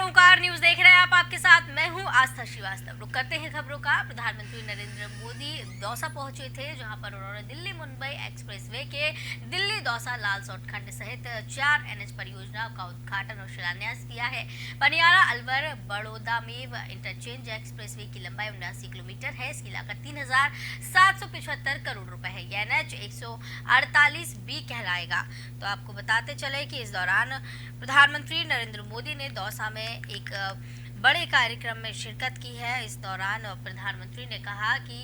ओंकार news देख रहे हैं आप। आपके साथ मैं हूं आस्था श्रीवास्तव। रुक करते हैं खबरों का। प्रधानमंत्री नरेंद्र मोदी दौसा पहुंचे थे, जहां पर उन्होंने दिल्ली मुंबई एक्सप्रेसवे के दिल्ली दौसा लालसोट खंड सहित 4 NH परियोजनाओं का उद्घाटन और शिलान्यास किया है। पनियारा अलवर बड़ौदा मेव इंटरचेंज एक्सप्रेसवे की लंबाई 79 किलोमीटर है। इसकी लागत 3,775 करोड़ रुपए है। यह NH 148B कहलाएगा। तो आपको बताते चले कि इस दौरान प्रधानमंत्री नरेंद्र मोदी ने दौसा में एक बड़े कार्यक्रम में शिरकत की है। इस दौरान प्रधानमंत्री ने कहा कि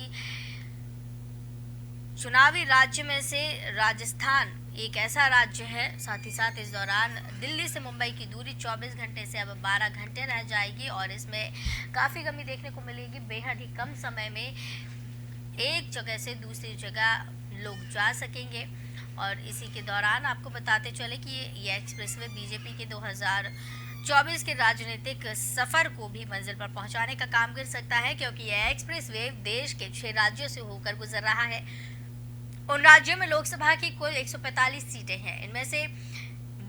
चुनावी राज्य में से राजस्थान एक ऐसा राज्य है। साथ ही साथ इस दौरान दिल्ली से मुंबई की दूरी 24 घंटे से अब 12 घंटे रह जाएगी और इसमें काफ़ी कमी देखने को मिलेगी। बेहद ही कम समय में एक जगह से दूसरी जगह लोग जा सकेंगे। और इसी के दौरान आपको बताते चले कि ये एक्सप्रेसवे बीजेपी के 2024 के राजनीतिक सफर को भी मंजिल पर पहुंचाने का काम कर सकता है, क्योंकि यह एक्सप्रेसवे देश के 6 राज्यों से होकर गुजर रहा है। उन राज्यों में लोकसभा की कुल 145 सीटें हैं। इनमें से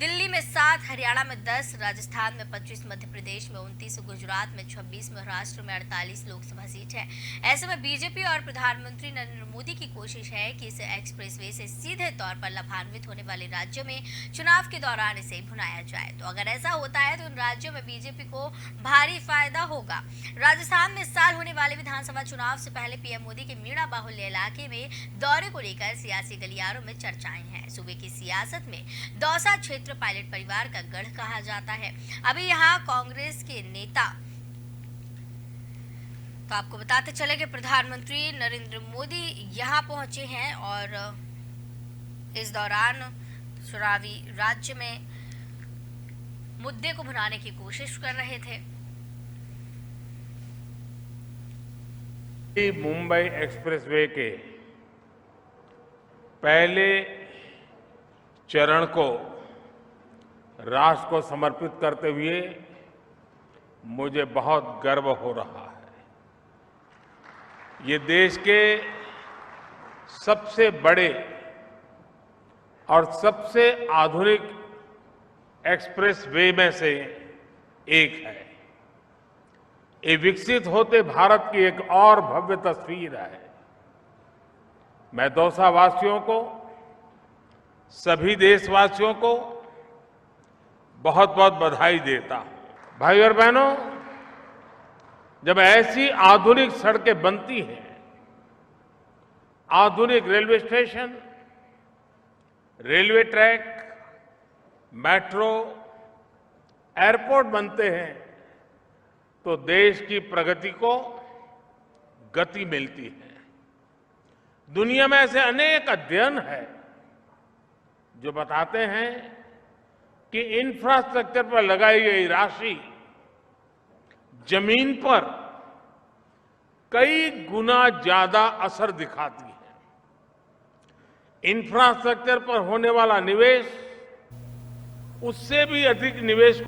दिल्ली में 7, हरियाणा में 10, राजस्थान में 25, मध्य प्रदेश में 29, गुजरात में 26, महाराष्ट्र में 48 लोकसभा सीट है। ऐसे में बीजेपी और प्रधानमंत्री नरेंद्र मोदी की कोशिश है कि इस एक्सप्रेसवे से सीधे तौर पर लाभान्वित होने वाले राज्यों में चुनाव के दौरान इसे भुनाया जाए। तो अगर ऐसा होता है तो उन राज्यों में बीजेपी को भारी फायदा होगा। राजस्थान में इस साल होने वाले विधानसभा चुनाव से पहले पीएम मोदी के मीणा बाहुल्य इलाके में दौरे को लेकर सियासी गलियारों में चर्चाएं हैं। सूबे की सियासत में दौसा क्षेत्र पायलट परिवार का गढ़ कहा जाता है। अभी यहाँ कांग्रेस के नेता, तो आपको बताते चले कि प्रधानमंत्री नरेंद्र मोदी यहाँ पहुंचे हैं और इस दौरान चुनावी राज्य में मुद्दे को भुनाने की कोशिश कर रहे थे। मुंबई एक्सप्रेसवे के पहले चरण को राष्ट्र को समर्पित करते हुए मुझे बहुत गर्व हो रहा है। ये देश के सबसे बड़े और सबसे आधुनिक एक्सप्रेसवे में से एक है। ये विकसित होते भारत की एक और भव्य तस्वीर है। मैं दौसा वासियों को, सभी देशवासियों को बहुत बहुत बधाई देता हूं। भाई और बहनों, जब ऐसी आधुनिक सड़कें बनती हैं, आधुनिक railway station, railway track, metro, airport बनते हैं, तो देश की प्रगति को गति मिलती है। दुनिया में ऐसे अनेक अध्ययन हैं जो बताते हैं कि इंफ्रास्ट्रक्चर पर लगाई गई राशि जमीन पर कई गुना ज्यादा असर दिखाती है। इंफ्रास्ट्रक्चर पर होने वाला निवेश उससे भी अधिक निवेश।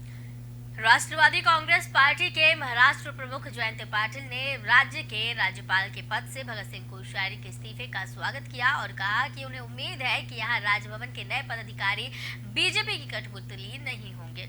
राष्ट्रवादी कांग्रेस पार्टी के महाराष्ट्र प्रमुख जयंत पाटिल ने राज्य के राज्यपाल के पद से भगत सिंह कोश्यारी के इस्तीफे का स्वागत किया और कहा कि उन्हें उम्मीद है कि यहां राजभवन के नए पदाधिकारी बीजेपी की कठपुतली नहीं होंगे।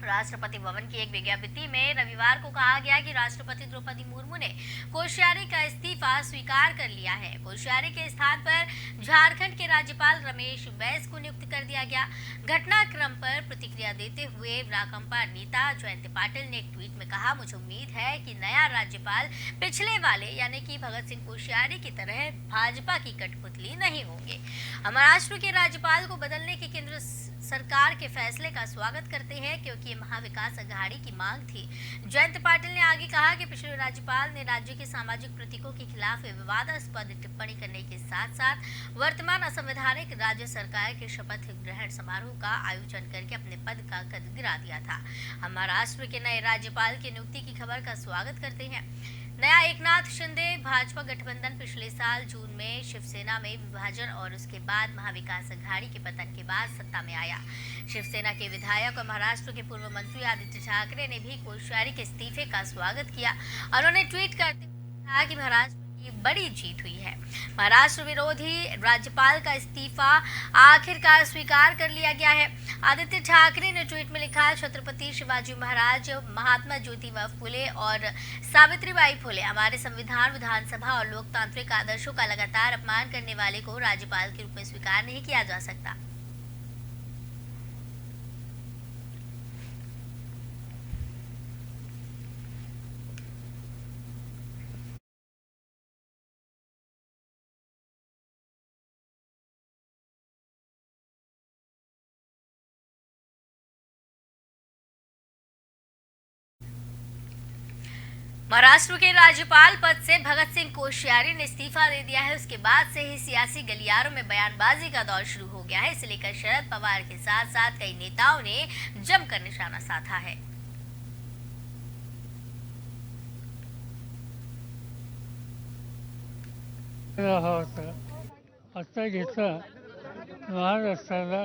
राष्ट्रपति भवन की एक विज्ञप्ति में रविवार को कहा गया कि राष्ट्रपति द्रौपदी मुर्मू ने कोश्यारी का इस्तीफा स्वीकार कर लिया है। कोश्यारी के स्थान पर झारखंड के राज्यपाल रमेश बैस को नियुक्त कर दिया गया। घटनाक्रम पर प्रतिक्रिया देते हुए राकांपा नेता जयंत पाटिल ने एक ट्वीट में कहा, मुझे उम्मीद है कि नया राज्यपाल पिछले वाले यानी कि भगत सिंह कोश्यारी की तरह भाजपा की कठपुतली नहीं होंगे। हम महाराष्ट्र के राज्यपाल को बदलने के केंद्र सरकार के फैसले का स्वागत करते हैं, क्योंकि ये महाविकास अघाड़ी की मांग थी। जयंत पाटिल ने आगे कहा कि पिछले राज्यपाल ने राज्य के सामाजिक प्रतीकों के खिलाफ विवादास्पद टिप्पणी करने के साथ साथ वर्तमान असंवैधानिक राज्य सरकार के शपथ ग्रहण समारोह का आयोजन करके अपने पद का कद गिरा दिया था। हम महाराष्ट्र के नए राज्यपाल की नियुक्ति की खबर का स्वागत करते हैं। नया एकनाथ शिंदे भाजपा गठबंधन पिछले साल जून में शिवसेना में विभाजन और उसके बाद महाविकास अघाड़ी के पतन के बाद सत्ता में आया। शिवसेना के विधायक और महाराष्ट्र के पूर्व मंत्री आदित्य ठाकरे ने भी कोश्यारी के इस्तीफे का स्वागत किया। उन्होंने ट्वीट करते हुए कहा कि महाराष्ट्र ये बड़ी जीत हुई है। महाराष्ट्र विरोधी राज्यपाल का इस्तीफा आखिरकार स्वीकार कर लिया गया है। आदित्य ठाकरे ने ट्वीट में लिखा, छत्रपति शिवाजी महाराज, महात्मा ज्योतिबा फुले और सावित्रीबाई फुले हमारे संविधान, विधानसभा और लोकतांत्रिक आदर्शों का लगातार अपमान करने वाले को राज्यपाल के रूप में स्वीकार नहीं किया जा सकता। महाराष्ट्र के राज्यपाल पद से भगत सिंह कोश्यारी ने इस्तीफा दे दिया है। उसके बाद से ही सियासी गलियारों में बयानबाजी का दौर शुरू हो गया है। इसे लेकर शरद पवार के साथ साथ कई नेताओं ने जमकर निशाना साधा है। आता घेतला महाराष्ट्राला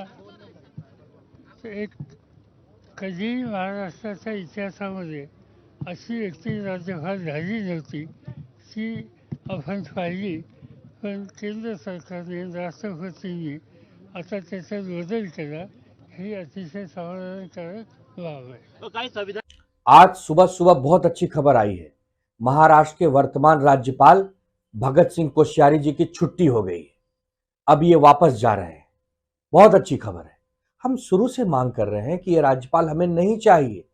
एक कधीही महाराष्ट्राच्या इतिहासामध्ये अशी व्यक्ती राज्यपाल झाली नव्हती ती आपण पाहिली, पण केंद्र सरकारने राष्ट्रपतींनी आता त्याचा बदल केला, ही अतिशय समाधानकारक बाब आहे। आज सुबह सुबह बहुत अच्छी खबर आई है। महाराष्ट्र के वर्तमान राज्यपाल भगत सिंह कोश्यारी जी की छुट्टी हो गई है। अब ये वापस जा रहे हैं। बहुत अच्छी खबर है। हम शुरू से मांग कर रहे हैं कि ये राज्यपाल हमें नहीं चाहिए।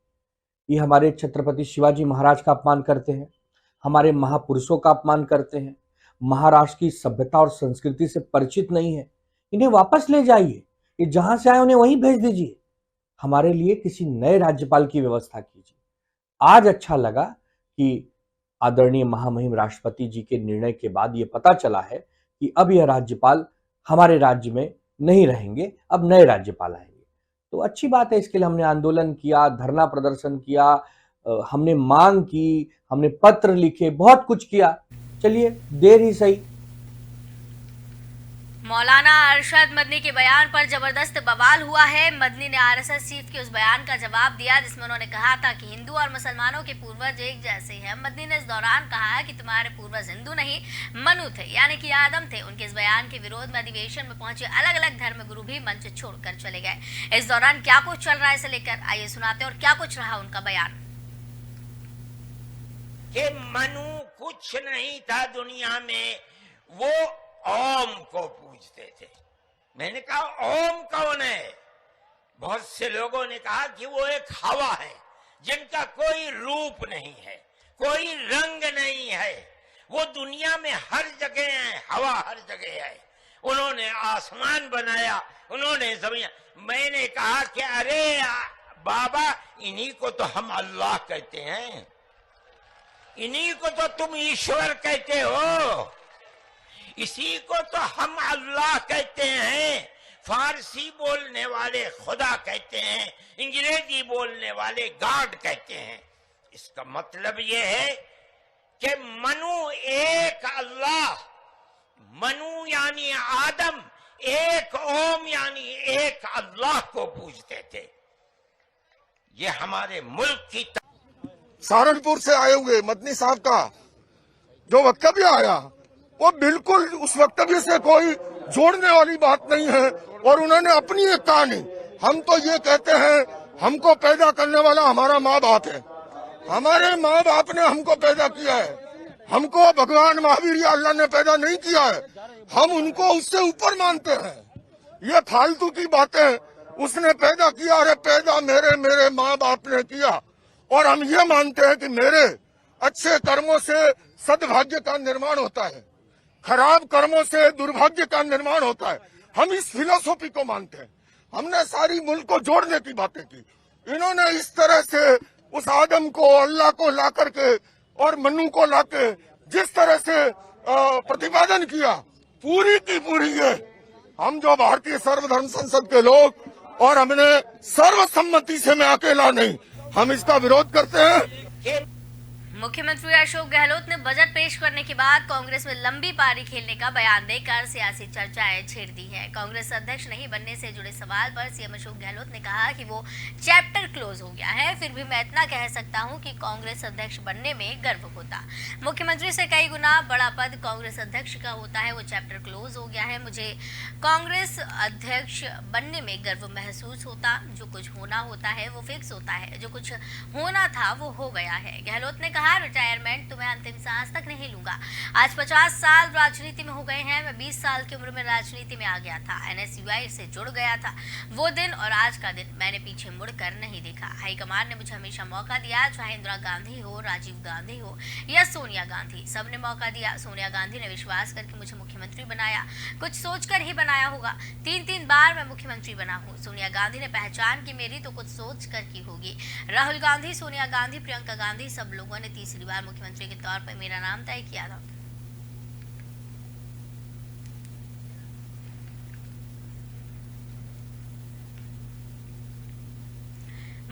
ये हमारे छत्रपति शिवाजी महाराज का अपमान करते हैं, हमारे महापुरुषों का अपमान करते हैं, महाराष्ट्र की सभ्यता और संस्कृति से परिचित नहीं है। इन्हें वापस ले जाइए। ये जहां से आए उन्हें वहीं भेज दीजिए। हमारे लिए किसी नए राज्यपाल की व्यवस्था कीजिए। आज अच्छा लगा कि आदरणीय महामहिम राष्ट्रपति जी के निर्णय के बाद ये पता चला है कि अब यह राज्यपाल हमारे राज्य में नहीं रहेंगे, अब नए राज्यपाल आएंगे। तो अच्छी बात है। इसके लिए हमने आंदोलन किया, धरना प्रदर्शन किया, हमने मांग की, हमने पत्र लिखे, बहुत कुछ किया। चलिए देर ही सही। मौलाना अरशद मदनी के बयान पर जबरदस्त बवाल हुआ है। मदनी ने आरएसएस चीफ के उस बयान का जवाब दिया जिसमें उन्होंने कहा था कि हिंदू और मुसलमानों के पूर्वज एक जैसे हैं। मदनी ने इस दौरान कहा कि तुम्हारे पूर्वज हिंदू नहीं मनु थे, यानी कि आदम थे। उनके इस बयान के विरोध में अधिवेशन में पहुंचे अलग अलग धर्मगुरु भी मंच छोड़कर चले गए। इस दौरान क्या कुछ चल रहा है इसे लेकर आइए सुनाते और क्या कुछ रहा उनका बयान। कि मनु कुछ नहीं था दुनिया में, वो ओम को पूजते थे। मैंने कहा ओम कौन है? बहुत से लोगों ने कहा कि वो एक हवा है जिनका कोई रूप नहीं है, कोई रंग नहीं है, वो दुनिया में हर जगह है, हवा हर जगह है। उन्होंने आसमान बनाया, उन्होंने जमीन। मैंने कहा कि अरे बाबा, इन्हीं को तो हम अल्लाह कहते हैं, इन्हीं को तो तुम ईश्वर कहते हो, इसी को तो हम अल्लाह कहते हैं। फारसी बोलने वाले खुदा कहते हैं, अंग्रेजी बोलने वाले गॉड कहते हैं। इसका मतलब यह है कि मनु एक अल्लाह, मनु यानी आदम, एक ओम यानी एक अल्लाह को पूजते थे। ये हमारे मुल्क की सहारनपुर से आए हुए मदनी साहब का जो वक्तव्य आया वो बिल्कुल उस वक्तव्य से कोई जोड़ने वाली बात नहीं है और उन्होंने अपनी एक कहानी। हम तो ये कहते हैं हमको पैदा करने वाला हमारा माँ बाप है, हमारे माँ बाप ने हमको पैदा किया है, हमको भगवान महावीर या अल्लाह ने पैदा नहीं किया है, हम उनको उससे ऊपर मानते हैं। ये फालतू की बातें, उसने पैदा किया, अरे पैदा मेरे माँ बाप ने किया और हम ये मानते हैं कि मेरे अच्छे कर्मों से सद्भाग्य का निर्माण होता है, खराब कर्मों से दुर्भाग्य का निर्माण होता है। हम इस फिलोसॉफी को मानते हैं। हमने सारी मुल्क को जोड़ने की बातें की। इन्होंने इस तरह से उस आदम को, अल्लाह को ला करके और मनु को लाके जिस तरह से प्रतिपादन किया, पूरी की पूरी ये हम जो भारतीय सर्वधर्म संसद के लोग और हमने सर्वसम्मति से, मैं अकेला नहीं, हम इसका विरोध करते हैं। मुख्यमंत्री अशोक गहलोत ने बजट पेश करने के बाद कांग्रेस में लंबी पारी खेलने का बयान देकर सियासी चर्चाएं छेड़ दी है। कांग्रेस अध्यक्ष नहीं बनने से जुड़े सवाल पर सीएम अशोक गहलोत ने कहा कि वो चैप्टर क्लोज हो गया है, फिर भी मैं इतना कह सकता हूं कि कांग्रेस अध्यक्ष बनने में गर्व होता। मुख्यमंत्री से कई गुना बड़ा पद कांग्रेस अध्यक्ष का होता है, वो चैप्टर क्लोज हो गया है। मुझे कांग्रेस अध्यक्ष बनने में गर्व महसूस होता। जो कुछ होना होता है वो फिक्स होता है, जो कुछ होना था वो हो गया है। गहलोत ने कहा, रिटायरमेंट तो मैं अंतिम सांस तक नहीं लूंगा। आज 50 साल राजनीति में हो गए हैं, मैं 20 साल की उम्र में राजनीति में आ गया था, एनएसयूआई से जुड़ गया था। वो दिन और आज का दिन मैंने पीछे मुड़कर नहीं देखा। हाईकमान ने मुझे हमेशा मौका दिया, चाहे इंदिरा गांधी हो, राजीव गांधी हो या सोनिया गांधी, सबने मौका दिया। सोनिया गांधी ने विश्वास करके मुझे मुख्यमंत्री बनाया, कुछ सोचकर ही बनाया होगा। 3 बार मैं मुख्यमंत्री बना हूँ। सोनिया गांधी ने पहचान की मेरी तो कुछ सोच कर की होगी। राहुल गांधी, सोनिया गांधी, प्रियंका गांधी, सब लोगों ने तीसरी बार मुख्यमंत्री के तौर पर मेरा नाम तय किया था।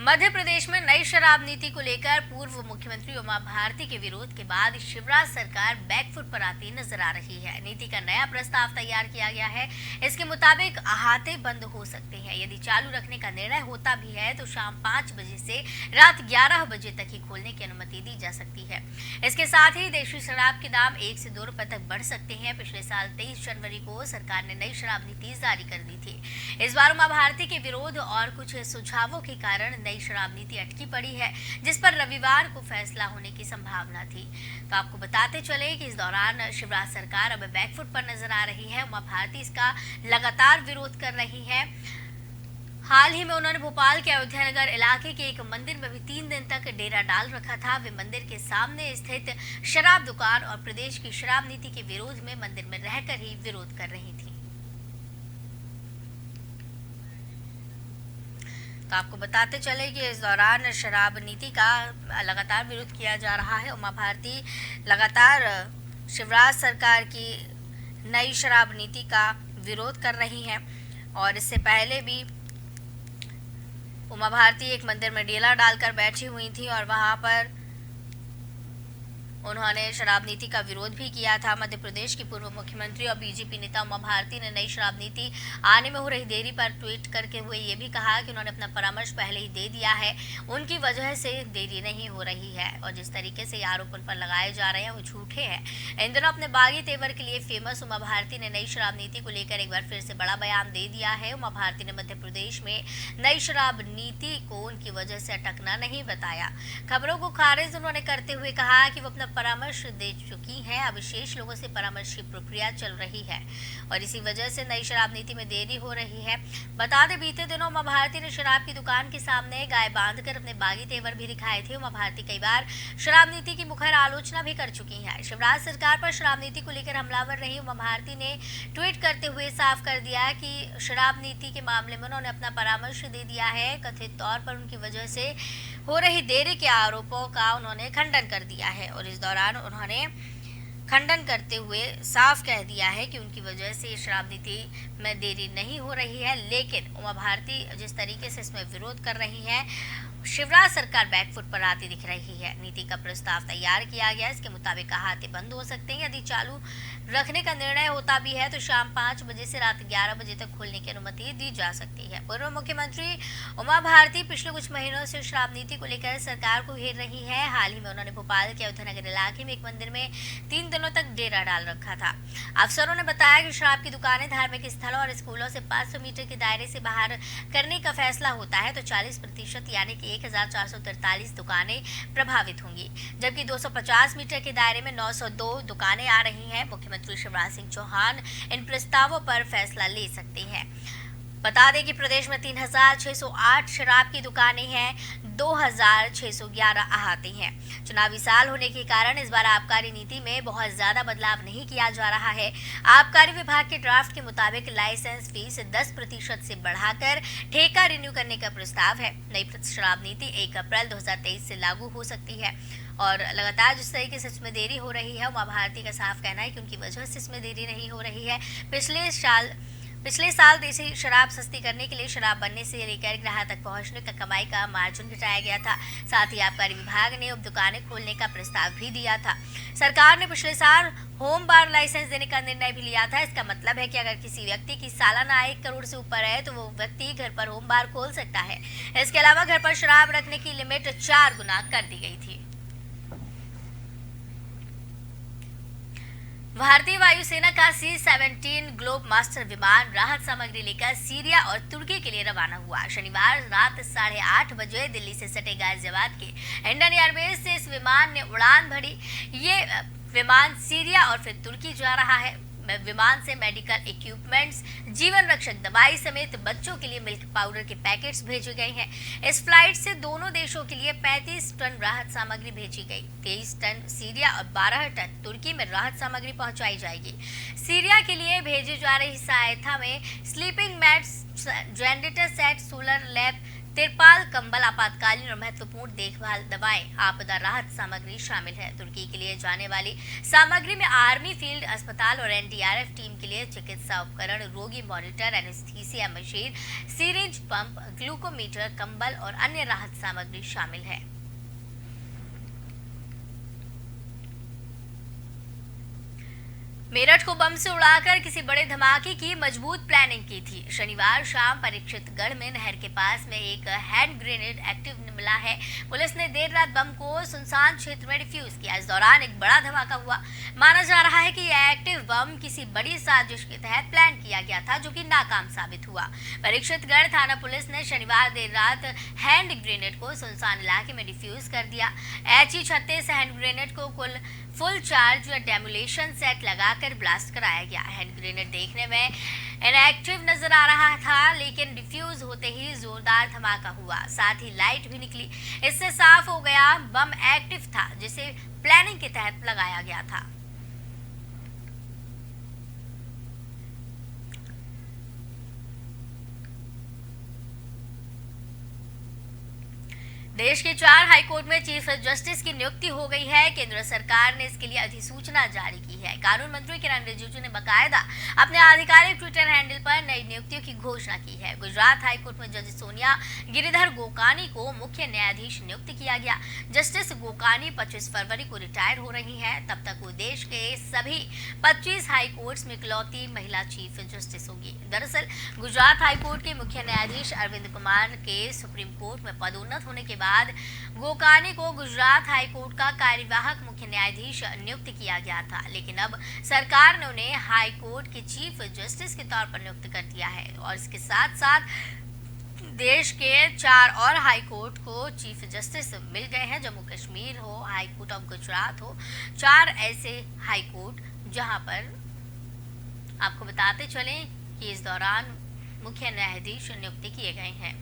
मध्य प्रदेश में नई शराब नीति को लेकर पूर्व मुख्यमंत्री उमा भारती के विरोध के बाद शिवराज सरकार बैकफुट पर आती नजर आ रही है। नीति का नया प्रस्ताव तैयार किया गया है। इसके मुताबिक अहाते बंद हो सकते हैं। यदि चालू रखने का निर्णय होता भी है तो शाम 5 बजे से रात 11 बजे तक ही खोलने की अनुमति दी जा सकती है। इसके साथ ही देशी शराब के दाम 1 से 2 रुपए तक बढ़ सकते हैं। पिछले साल 23 जनवरी को सरकार ने नई शराब नीति जारी कर दी थी। इस बार उमा भारती के विरोध और कुछ सुझावों के कारण नई शराब नीति अटकी पड़ी है, जिस पर रविवार को फैसला होने की संभावना थी। तो आपको बताते चले कि इस दौरान शिवराज सरकार अब बैकफुट पर नजर आ रही है। उमा भारती इसका लगातार विरोध कर रही है। हाल ही में उन्होंने भोपाल के अयोध्या नगर इलाके के एक मंदिर में भी 3 दिन तक डेरा डाल रखा था। वे मंदिर के सामने स्थित शराब दुकान और प्रदेश की शराब नीति के विरोध में मंदिर में रहकर ही विरोध कर रही थी। तो आपको बताते चले कि इस दौरान शराब नीति का लगातार विरोध किया जा रहा है। उमा भारती लगातार शिवराज सरकार की नई शराब नीति का विरोध कर रही हैं और इससे पहले भी उमा भारती एक मंदिर में डेरा डालकर बैठी हुई थी और वहां पर उन्होंने शराब नीति का विरोध भी किया था। मध्य प्रदेश की पूर्व मुख्यमंत्री और बीजेपी नेता उमा भारती ने नई शराब नीति आने में हो रही देरी पर ट्वीट करके हुए ये भी कहा कि उन्होंने अपना परामर्श पहले ही दे दिया है, उनकी वजह से देरी नहीं हो रही है और जिस तरीके से आरोप उन पर लगाए जा रहे हैं वो झूठे हैं। इन दिनों अपने बागी तेवर के लिए फेमस उमा भारती ने नई शराब नीति को लेकर एक बार फिर से बड़ा बयान दे दिया है। उमा भारती ने मध्य प्रदेश में नई शराब नीति को उनकी वजह से अटकना नहीं बताया। खबरों को खारिज उन्होंने करते हुए कहा कि वो अपना परामर्श दे चुकी हैं, अब शेष लोगों से परामर्श की प्रक्रिया चल रही है और इसी वजह से नई शराब नीति में देरी हो रही है। बता दें, बीते दिनों उमा भारती ने शराब की दुकान के सामने गाय बांधकर अपने बागी तेवर भी दिखाए थे। उमा भारती कई बार शराब नीति की मुखर आलोचना भी कर चुकी हैं। शिवराज सरकार पर शराब नीति को लेकर हमलावर रही उमा भारती ने ट्वीट करते हुए साफ कर दिया कि शराब नीति के मामले में उन्होंने अपना परामर्श दे दिया है। कथित तौर पर उनकी वजह से हो रही देरी के आरोपों का उन्होंने खंडन कर दिया है और इस दौरान उन्होंने खंडन करते हुए साफ कह दिया है कि उनकी वजह से शराब नीति में देरी नहीं हो रही है। लेकिन उमा भारती जिस तरीके से इसमें विरोध कर रही है, शिवराज सरकार बैकफुट पर आती दिख रही है। नीति का प्रस्ताव तैयार किया गया, इसके मुताबिक अहाते बंद हो सकते हैं। यदि चालू रखने का निर्णय होता भी है तो शाम 5 बजे से रात 11 बजे तक खोलने की अनुमति दी जा सकती है। पूर्व मुख्यमंत्री उमा भारती पिछले कुछ महीनों से शराब नीति को लेकर सरकार को घेर रही है। हाल ही में उन्होंने भोपाल के अयोध्या नगर इलाके में एक मंदिर में 3 दिनों तक डेरा डाल रखा था। अफसरों ने बताया कि शराब की दुकानें धार्मिक स्थलों और स्कूलों से 500 मीटर के दायरे से बाहर करने का फैसला होता है तो 40% यानी कि 1443 दुकानें प्रभावित होंगी, जबकि 250 मीटर के दायरे में 902 दुकानें आ रही हैं। मुख्यमंत्री शिवराज सिंह चौहान इन प्रस्तावों पर फैसला ले सकते हैं। बता दें कि प्रदेश में 3608 शराब की दुकानें हैं, 2611 अहाते हैं। चुनावी साल होने के कारण इस बार आबकारी नीति में बहुत ज्यादा बदलाव नहीं किया जा रहा है। आबकारी विभाग के ड्राफ्ट के मुताबिक लाइसेंस फीस 10% से बढ़ाकर ठेका रिन्यू करने का प्रस्ताव है। नई शराब नीति 1 अप्रैल 2023 से लागू हो सकती है और लगातार जिस तरीके से इसमें देरी हो रही है, उमा भारती का साफ कहना है कि उनकी वजह से इसमें देरी नहीं हो रही है। पिछले साल देसी शराब सस्ती करने के लिए शराब बनने से लेकर ग्राहक तक पहुंचने का कमाई का मार्जिन घटाया गया था। साथ ही आबकारी विभाग ने उप दुकानें खोलने का प्रस्ताव भी दिया था। सरकार ने पिछले साल होम बार लाइसेंस देने का निर्णय भी लिया था। इसका मतलब है कि अगर किसी व्यक्ति की सालाना आय 1 करोड़ से ऊपर है तो वो व्यक्ति घर पर होम बार खोल सकता है। इसके अलावा घर पर शराब रखने की लिमिट 4 गुना कर दी गई थी। भारतीय वायुसेना का C-17 ग्लोब मास्टर विमान राहत सामग्री लेकर सीरिया और तुर्की के लिए रवाना हुआ। शनिवार रात 8:30 बजे दिल्ली से सटे गाजियाबाद के इंडियन एयरबेस से इस विमान ने उड़ान भरी। ये विमान सीरिया और फिर तुर्की जा रहा है। विमान से मेडिकल इक्विपमेंट्स, जीवन रक्षक दवाई समेत बच्चों के लिए मिल्क पाउडर के पैकेट्स भेजे गए हैं। इस फ्लाइट से दोनों देशों के लिए 35 टन राहत सामग्री भेजी गई। 23 टन सीरिया और 12 टन तुर्की में राहत सामग्री पहुंचाई जाएगी। सीरिया के लिए भेजी जा रही सहायता में sleeping mats, generator set, solar lamp, तिरपाल, कंबल, आपातकालीन और महत्वपूर्ण देखभाल दवाएं, आपदा राहत सामग्री शामिल है। तुर्की के लिए जाने वाली सामग्री में आर्मी फील्ड अस्पताल और एनडीआरएफ टीम के लिए चिकित्सा उपकरण, रोगी monitor, anaesthesia machine, syringe, pump, glucometer, कंबल और अन्य राहत सामग्री शामिल है। मेरठ को बम से उड़ाकर किसी बड़े धमाके की मजबूत प्लानिंग की थी। शनिवार शाम परीक्षितगढ़ में नहर के पास में एक हैंड ग्रेनेड एक्टिव मिला है। पुलिस ने देर रात बम को सुनसान क्षेत्र में डिफ्यूज किया। इस दौरान एक बड़ा धमाका हुआ। माना जा रहा है कि यह एक्टिव बम किसी बड़ी साजिश के तहत प्लान किया गया था, जो कि नाकाम साबित हुआ। परीक्षितगढ़ थाना पुलिस ने शनिवार देर रात हैंड ग्रेनेड को सुनसान इलाके में डिफ्यूज कर दिया। HE-36 हैंड ग्रेनेड को फुल चार्ज डेमोलेशन सेट लगाकर ब्लास्ट कराया गया। हैंड ग्रेनेड देखने में इनएक्टिव नजर आ रहा था, लेकिन डिफ्यूज होते ही जोरदार धमाका हुआ। साथ ही लाइट भी निकली। इससे साफ हो गया बम एक्टिव था, जिसे प्लानिंग के तहत लगाया गया था। देश के 4 हाईकोर्ट में चीफ जस्टिस की नियुक्ति हो गई है। केंद्र सरकार ने इसके लिए अधिसूचना जारी की है। कानून मंत्री किरण रिजिजू ने बकायदा अपने आधिकारिक ट्विटर हैंडल पर नई नियुक्तियों की घोषणा की है। गुजरात हाईकोर्ट में जज सोनिया गिरिधर गोकानी को मुख्य न्यायाधीश नियुक्त किया गया। जस्टिस गोकानी 25 फरवरी को रिटायर हो रही हैं। तब तक वो देश के सभी 25 हाईकोर्ट्स में इकलौती महिला चीफ जस्टिस होगी। दरअसल गुजरात हाईकोर्ट के मुख्य न्यायाधीश अरविंद कुमार के सुप्रीम कोर्ट में पदोन्नत होने के बाद गोकानी को गुजरात हाईकोर्ट का कार्यवाहक मुख्य न्यायाधीश नियुक्त किया गया था, लेकिन अब सरकार ने उन्हें हाईकोर्ट के चीफ जस्टिस के तौर पर नियुक्त कर दिया है। और इसके साथ साथ देश के 4 और हाईकोर्ट को चीफ जस्टिस मिल गए हैं। जम्मू कश्मीर हो, हाईकोर्ट ऑफ गुजरात हो, 4 ऐसे हाईकोर्ट जहां पर आपको बताते चलें कि इस दौरान मुख्य न्यायाधीश नियुक्त किए गए हैं।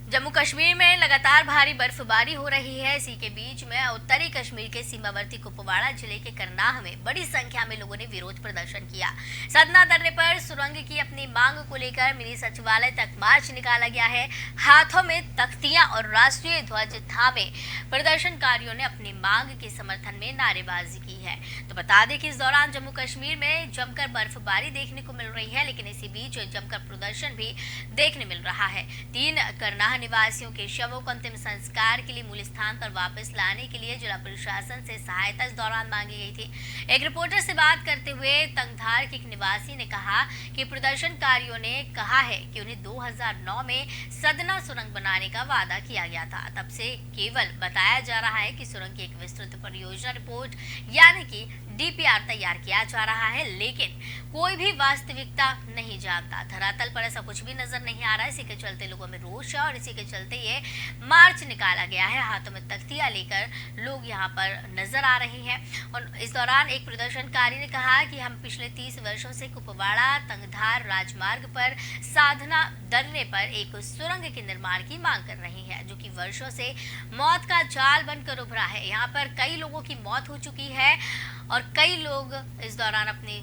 जम्मू कश्मीर में लगातार भारी बर्फबारी हो रही है। इसी के बीच में उत्तरी कश्मीर के सीमावर्ती कुपवाड़ा जिले के करनाह में बड़ी संख्या में लोगों ने विरोध प्रदर्शन किया। सतना दर्रे पर सुरंग की अपनी मांग को लेकर मिनी सचिवालय तक मार्च निकाला गया है। हाथों में तख्तियां और राष्ट्रीय ध्वज थामे प्रदर्शनकारियों ने अपनी मांग के समर्थन में नारेबाजी की है। तो बता दें कि इस दौरान जम्मू कश्मीर में जमकर बर्फबारी देखने को मिल रही है, लेकिन इसी बीच जमकर प्रदर्शन भी देखने मिल रहा है। 3 करनाह निवासियों के शवों को अंतिम संस्कार के लिए मूल स्थान पर वापस लाने के लिए जिला प्रशासन से सहायता इस दौरान मांगी गई थी। एक रिपोर्टर से बात करते हुए तंगधार के एक निवासी ने कहा कि प्रदर्शनकारियों ने कहा है कि उन्हें 2009 में सदना सुरंग बनाने का वादा किया गया था। तब से केवल बताया जा रहा है कि सुरंग की एक विस्तृत परियोजना रिपोर्ट यानी कि DPR तैयार किया जा रहा है, लेकिन कोई भी वास्तविकता नहीं जानता। धरातल पर ऐसा कुछ भी नजर नहीं आ रहा है। इसी के चलते लोगों में रोष है और इसी के चलते ये मार्च निकाला गया है। हाथों में तख्तियां लेकर लोग यहाँ पर नजर आ रहे हैं। और इस दौरान एक प्रदर्शनकारी ने कहा कि हम पिछले 30 वर्षों से कुपवाड़ा तंगधार राजमार्ग पर साधना दर्रे पर एक सुरंग के निर्माण की मांग कर रहे हैं, जो कि वर्षों से मौत का जाल बनकर उभरा है। यहाँ पर कई लोगों की मौत हो चुकी है और कई लोग इस दौरान अपनी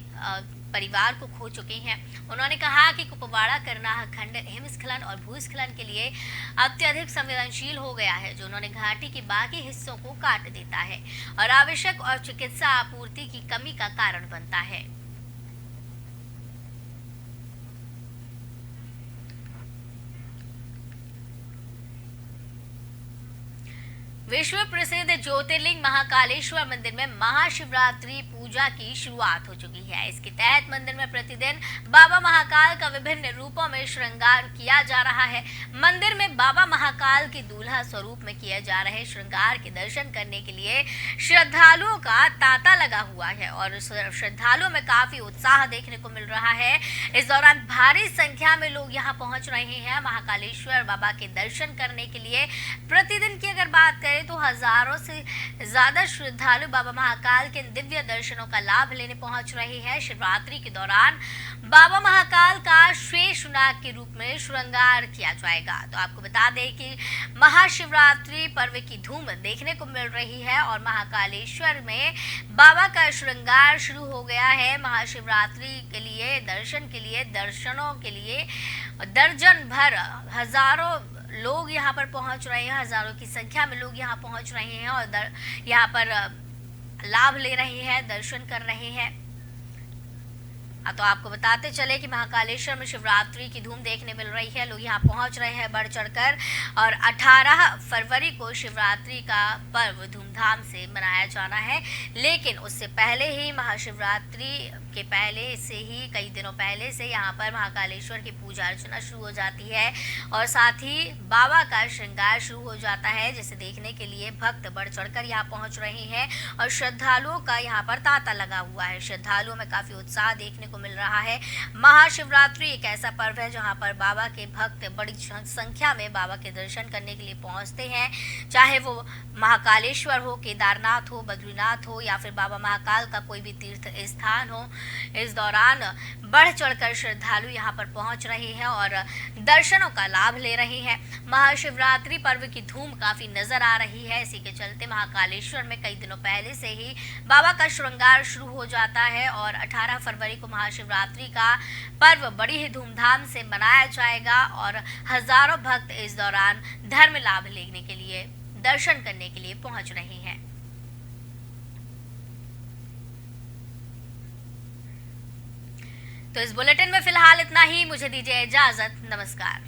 परिवार को खो चुके हैं। उन्होंने कहा कि कुपवाड़ा करनाह खंड हिमस्खलन और भूस्खलन के लिए अत्यधिक संवेदनशील हो गया है, जो उन्होंने घाटी के बाकी हिस्सों को काट देता है और आवश्यक और चिकित्सा आपूर्ति की कमी का कारण बनता है। विश्व प्रसिद्ध ज्योतिर्लिंग महाकालेश्वर मंदिर में महाशिवरात्रि पूजा की शुरुआत हो चुकी है। इसके तहत मंदिर में प्रतिदिन बाबा महाकाल का विभिन्न रूपों में श्रृंगार किया जा रहा है। मंदिर में बाबा महाकाल के दूल्हा स्वरूप में किए जा रहे श्रृंगार के दर्शन करने के लिए श्रद्धालुओं का तांता लगा हुआ है और श्रद्धालुओं में काफी उत्साह देखने को मिल रहा है। इस दौरान भारी संख्या में लोग यहाँ पहुंच रहे हैं महाकालेश्वर बाबा के दर्शन करने के लिए। प्रतिदिन की अगर बात करें तो हजारों से ज्यादा श्रद्धालु बाबा महाकाल के दिव्य दर्शनों का लाभ लेने पहुंच रहे हैं। शिवरात्रि के दौरान बाबा महाकाल का शेषनाग के रूप में श्रृंगार किया जाएगा। तो आपको बता दें कि महाशिवरात्रि पर्व की धूम देखने को मिल रही है और महाकालेश्वर में बाबा का श्रृंगार शुरू हो गया है। महाशिवरात्रि के लिए दर्शनों के लिए दर्जन भर हजारों लोग यहाँ पर पहुंच रहे हैं। हजारों की संख्या में लोग यहाँ पहुंच रहे हैं और यहाँ पर लाभ ले रहे हैं, दर्शन कर रहे हैं। तो आपको बताते चले कि महाकालेश्वर में शिवरात्रि की धूम देखने मिल रही है। लोग यहाँ पहुंच रहे हैं बढ़ चढ़कर और 18 फरवरी को शिवरात्रि का पर्व धूमधाम से मनाया जाना है। लेकिन उससे पहले ही महाशिवरात्रि के पहले से ही कई दिनों पहले से यहाँ पर महाकालेश्वर की पूजा अर्चना शुरू हो जाती है और साथ ही बाबा का श्रृंगार शुरू हो जाता है, जिसे देखने के लिए भक्त बढ़ चढ़कर यहाँ पहुंच रहे हैं और श्रद्धालुओं का यहाँ पर तांता लगा हुआ है। श्रद्धालुओं में काफी उत्साह देखने को मिल रहा है। महाशिवरात्रि एक ऐसा पर्व है जहाँ पर बाबा के भक्त बड़ी संख्या में बाबा के दर्शन करने के लिए पहुंचते हैं, चाहे वो महाकालेश्वर हो, केदारनाथ हो, बद्रीनाथ हो या फिर बाबा महाकाल का कोई भी तीर्थ स्थान हो। इस दौरान बढ़ चढ़कर श्रद्धालु यहाँ पर पहुंच रहे हैं और दर्शनों का लाभ ले रहे हैं। महाशिवरात्रि पर्व की धूम काफी नजर आ रही है। इसी के चलते महाकालेश्वर में कई दिनों पहले से ही बाबा का श्रृंगार शुरू हो जाता है और 18 फरवरी को महाशिवरात्रि का पर्व बड़ी ही धूमधाम से मनाया जाएगा और हजारों भक्त इस दौरान धर्म लाभ लेने के लिए, दर्शन करने के लिए पहुंच रहे हैं। तो इस बुलेटिन में फिलहाल इतना ही। मुझे दीजिए इजाजत। नमस्कार।